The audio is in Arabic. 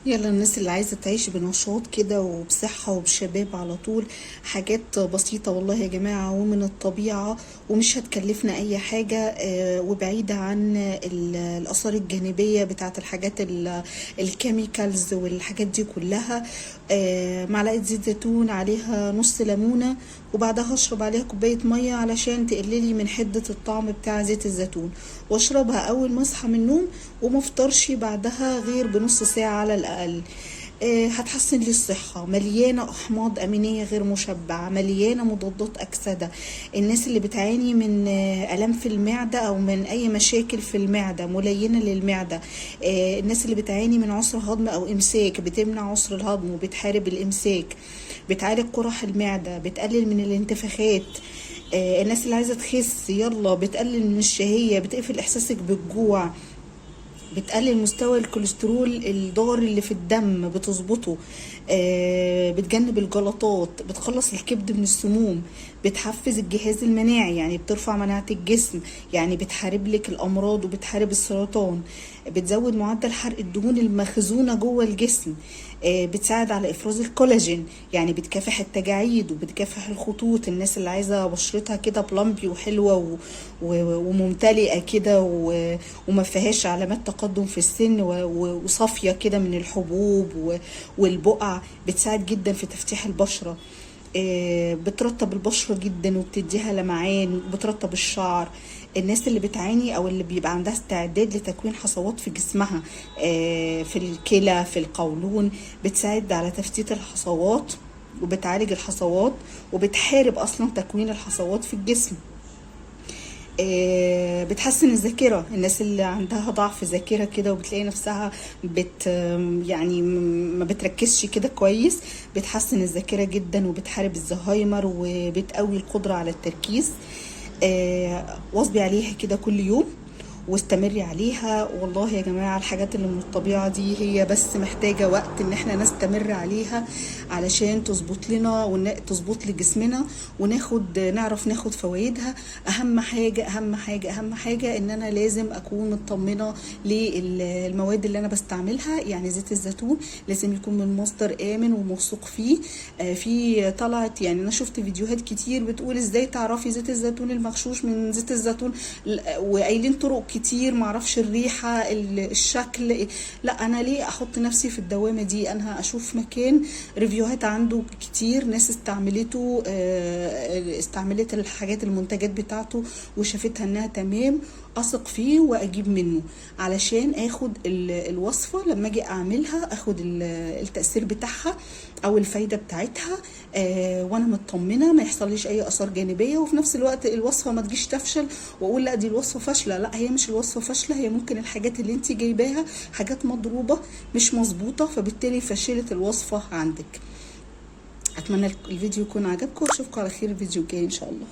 يلا الناس اللي عايزة تعيش بنشاط كده وبصحة وبشباب على طول. حاجات بسيطة والله يا جماعة ومن الطبيعة، ومش هتكلفنا أي حاجة، وبعيدة عن الآثار الجانبية بتاعت الحاجات الكيميكالز والحاجات دي كلها. معلقة زيت زيتون عليها نص ليمونة، وبعدها اشرب عليها كوباية مية علشان تقللي من حدة الطعم بتاع زيت الزيتون، واشربها اول ما اصحى من النوم، ومفطرش بعدها غير بنص ساعة على الاقل. هتحسن لي الصحة، مليانة أحماض أمينية غير مشبعة، مليانة مضادات أكسدة. الناس اللي بتعاني من ألم في المعدة أو من أي مشاكل في المعدة ملينة للمعدة. الناس اللي بتعاني من عسر هضم أو إمساك، بتمنع عسر الهضم وبتحارب الإمساك، بتعالج قرح المعدة، بتقلل من الانتفاخات. الناس اللي عايزة تخس يلا، بتقلل من الشهية، بتقفل إحساسك بالجوع، بتقلل مستوى الكوليسترول الضار اللي في الدم، بتظبطه. بتجنب الجلطات، بتخلص الكبد من السموم، بتحفز الجهاز المناعي يعني بترفع مناعة الجسم، يعني بتحارب لك الأمراض وبتحارب السرطان، بتزود معدل حرق الدهون المخزونة جوه الجسم. بتساعد على إفراز الكولاجين، يعني بتكافح التجاعيد وبتكافح الخطوط. الناس اللي عايزة بشرتها كده بلامبي وحلوة وممتلئة كده وما فيهاش علامات تقدم في السن وصافية كده من الحبوب والبقع، بتساعد جدا في تفتيح البشرة. بترطب البشرة جدا وبتديها لمعان وبترطب الشعر. الناس اللي بتعاني او اللي بيبقى عندها استعداد لتكوين حصوات في جسمها، في الكلى في القولون، بتساعد على تفتيت الحصوات وبتعالج الحصوات وبتحارب اصلا تكوين الحصوات في الجسم. بتحسن الذاكرة. الناس اللي عندها ضعف ذاكرة كده وبتلاقي نفسها يعني ما بتركزش كده كويس، بتحسن الذاكرة جدا وبتحارب الزهايمر وبتقوي القدرة على التركيز. واظبي عليها كده كل يوم واستمري عليها. والله يا جماعة الحاجات اللي من الطبيعة دي هي بس محتاجة وقت ان احنا نستمر عليها علشان تظبط لنا وتظبط لجسمنا نعرف ناخد فوائدها. اهم حاجة اهم حاجة اهم حاجة ان انا لازم اكون مطمنة للمواد اللي انا بستعملها. يعني زيت الزيتون لازم يكون من مصدر امن وموثوق فيه. في طلعت يعني انا شفت فيديوهات كتير بتقول ازاي تعرفي زيت الزيتون المغشوش من زيت الزيتون، وقايلين طرق كتير، معرفش الريحة الشكل. لا انا ليه احط نفسي في الدوامة دي؟ انا اشوف مكان ريفيوهات عنده كتير، ناس استعملته، استعملت الحاجات المنتجات بتاعته وشافتها انها تمام، اثق فيه واجيب منه علشان اخد الوصفة لما اجي اعملها، اخد التأثير بتاعها او الفايدة بتاعتها، وانا مطمنة ما يحصليش اي اثار جانبية، وفي نفس الوقت الوصفة ما تجيش تفشل واقول لا دي الوصفة فاشلة. لا هي مش الوصفة فاشلة، هي ممكن الحاجات اللي انت جايباها حاجات مضروبة مش مظبوطة، فبالتالي فشلت الوصفة عندك. اتمنى الفيديو يكون عجبكم واشوفكم على خير الفيديو الجاي ان شاء الله.